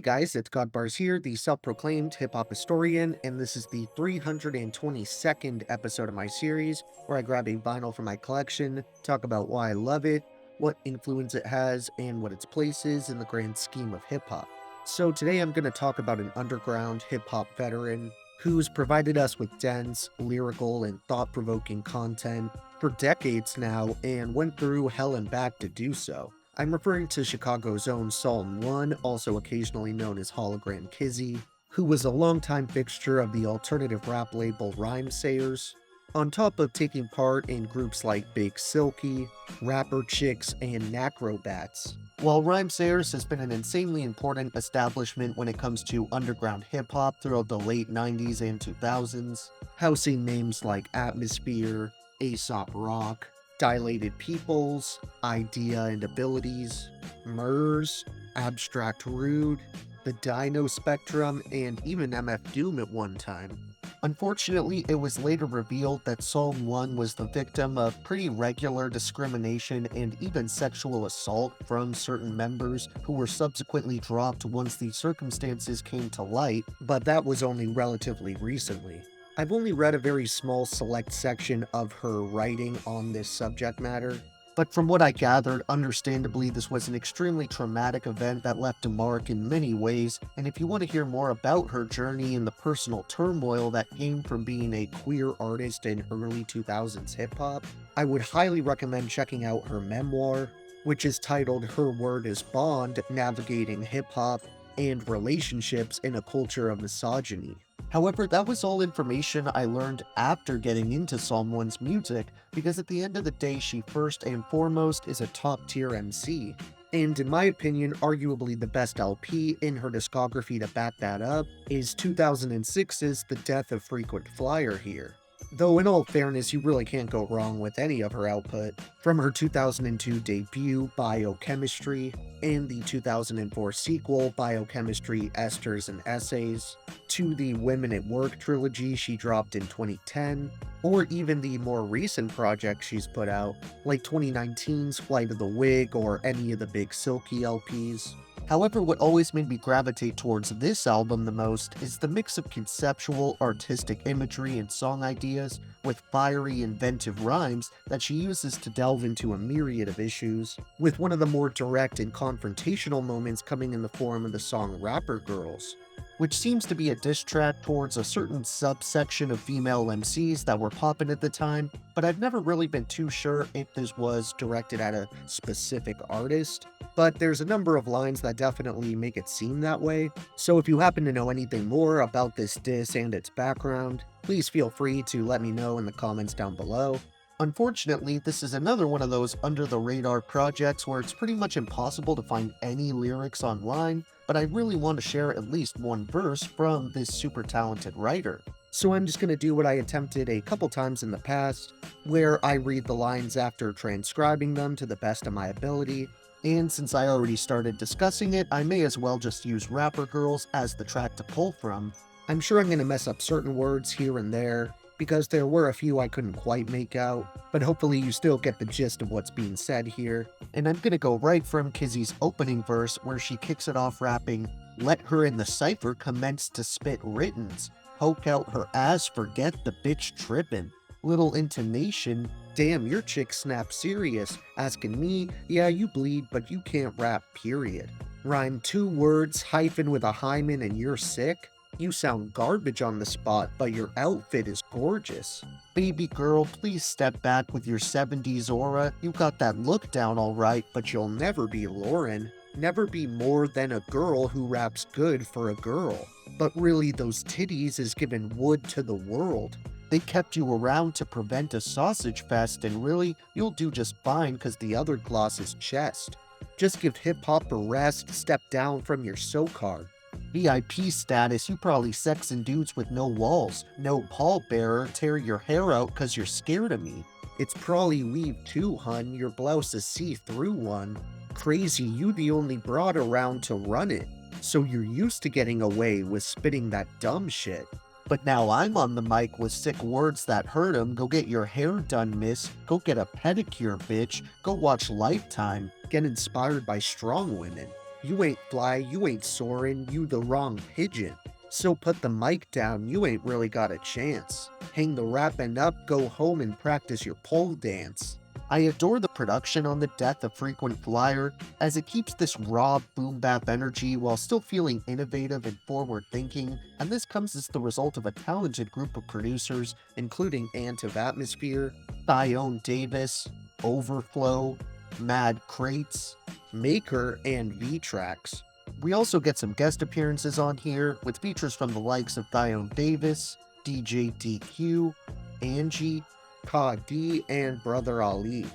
guys, it's Godbars here, the self-proclaimed hip-hop historian, and this is the 322nd episode of my series, where I grab a vinyl from my collection, talk about why I love it, what influence it has, and what its place is in the grand scheme of hip-hop. So today I'm going to talk about an underground hip-hop veteran who's provided us with dense, lyrical, and thought-provoking content for decades now, and went through hell and back to do so. I'm referring to Chicago's own Psalm 1, also occasionally known as Hologram Kizzy, who was a longtime fixture of the alternative rap label Rhymesayers, on top of taking part in groups like Big Silky, Rapper Chicks, and Nacrobats. While Rhymesayers has been an insanely important establishment when it comes to underground hip-hop throughout the late 90s and 2000s, housing names like Atmosphere, Aesop Rock, Dilated Peoples, Idea and Abilities, MERS, Abstract Rude, the Dino Spectrum, and even MF Doom at one time. Unfortunately, it was later revealed that Psalm 1 was the victim of pretty regular discrimination and even sexual assault from certain members who were subsequently dropped once the circumstances came to light, but that was only relatively recently. I've only read a very small select section of her writing on this subject matter, but from what I gathered, understandably this was an extremely traumatic event that left a mark in many ways, and if you want to hear more about her journey and the personal turmoil that came from being a queer artist in early 2000s hip-hop, I would highly recommend checking out her memoir, which is titled Her Word is Bond: Navigating Hip-Hop and Relationships in a Culture of Misogyny. However, that was all information I learned after getting into Psalm 1's music, because at the end of the day, she first and foremost is a top-tier MC, and in my opinion, arguably the best LP in her discography to back that up is 2006's The Death of Frequent Flyer here. Though in all fairness, you really can't go wrong with any of her output, from her 2002 debut, Biochemistry, and the 2004 sequel, Biochemistry, Esters and Essays, to the Women at Work trilogy she dropped in 2010, or even the more recent projects she's put out, like 2019's Flight of the Wig or any of the Big Silky LPs. However, what always made me gravitate towards this album the most is the mix of conceptual, artistic imagery and song ideas with fiery, inventive rhymes that she uses to delve into a myriad of issues, with one of the more direct and confrontational moments coming in the form of the song Rapper Girls, which seems to be a diss track towards a certain subsection of female MCs that were poppin' at the time, but I've never really been too sure if this was directed at a specific artist. But there's a number of lines that definitely make it seem that way, so if you happen to know anything more about this diss and its background, please feel free to let me know in the comments down below. Unfortunately, this is another one of those under-the-radar projects where it's pretty much impossible to find any lyrics online, but I really want to share at least one verse from this super talented writer. So I'm just going to do what I attempted a couple times in the past, where I read the lines after transcribing them to the best of my ability, and since I already started discussing it, I may as well just use Rapper Girls as the track to pull from. I'm sure I'm going to mess up certain words here and there, because there were a few I couldn't quite make out, but hopefully you still get the gist of what's being said here. And I'm gonna go right from Kizzy's opening verse, where she kicks it off rapping, "Let her in the cypher commence to spit writtens, poke out her ass, forget the bitch trippin'. Little intonation, damn your chick snap serious, asking me, yeah you bleed but you can't rap period. Rhyme 2 words, hyphen with a hymen and you're sick? You sound garbage on the spot, but your outfit is gorgeous. Baby girl, please step back with your 70s aura. You got that look down alright, but you'll never be Lauren. Never be more than a girl who raps good for a girl. But really, those titties is giving wood to the world. They kept you around to prevent a sausage fest, and really, you'll do just fine cause the other gloss is chest. Just give hip-hop a rest, step down from your SoCard. VIP status, you probably sexin' dudes with no walls. No pallbearer, tear your hair out cause you're scared of me. It's probably weave too, hun, your blouse is see-through one. Crazy, you the only broad around to run it. So you're used to getting away with spitting that dumb shit. But now I'm on the mic with sick words that hurt 'em. Go get your hair done, miss. Go get a pedicure, bitch. Go watch Lifetime. Get inspired by strong women. You ain't fly, you ain't soaring, you the wrong pigeon. So put the mic down, you ain't really got a chance. Hang the rapping up, go home and practice your pole dance. I adore the production on The Death of Frequent Flyer, as it keeps this raw boom bap energy while still feeling innovative and forward thinking, and this comes as the result of a talented group of producers, including Ant of Atmosphere, Thyone Davis, Overflow, Mad Crates, Maker, and V-Tracks. We also get some guest appearances on here, with features from the likes of Thyone Davis, DJ DQ, Angie, Ka D, and Brother Ali.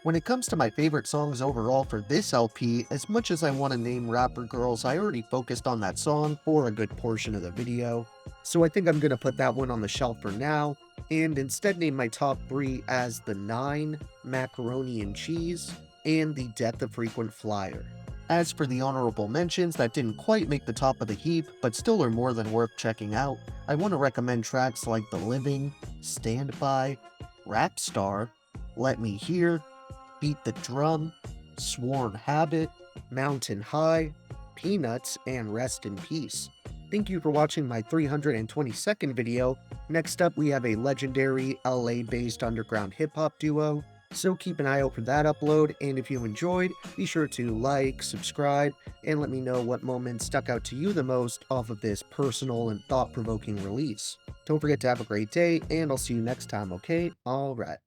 When it comes to my favorite songs overall for this LP, as much as I want to name Rapper Girls, I already focused on that song for a good portion of the video, so I think I'm gonna put that one on the shelf for now, and instead name my top 3 as The 9, Macaroni and Cheese, and The Death of Frequent Flyer. As for the honorable mentions that didn't quite make the top of the heap, but still are more than worth checking out, I want to recommend tracks like The Living, Stand By, Rap Star, Let Me Hear, Beat the Drum, Sworn Habit, Mountain High, Peanuts, and Rest in Peace. Thank you for watching my 322nd video. Next up, we have a legendary LA-based underground hip-hop duo, so keep an eye out for that upload, and if you enjoyed, be sure to like, subscribe, and let me know what moments stuck out to you the most off of this personal and thought-provoking release. Don't forget to have a great day, and I'll see you next time, okay? Alright.